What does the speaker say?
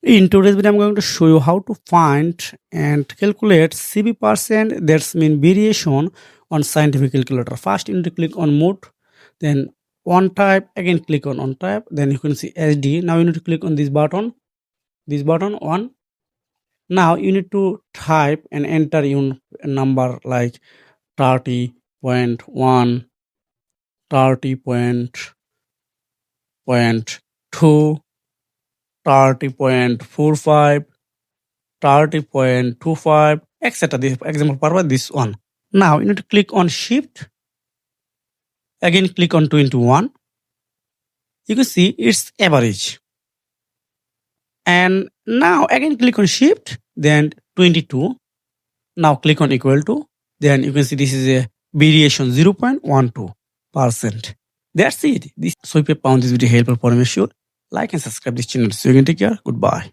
In today's video, I'm going to show you how to find and calculate CB%, that's mean variation on scientific calculator. First, you need to click on mode, then on type, again click on type, then you can see SD. Now you need to click on this button on. Now you need to type and enter your number like 30.1, 30.2, 30.45, 30.25, etc. This example purpose this one. Now you need to click on shift, again click on 21. You can see it's average. And now again click on shift, then 22. Now click on equal to, then you can see this is a variation 0.12%. That's it. So if you found this video helpful for me, sure like and subscribe this channel. So you can take care. Goodbye.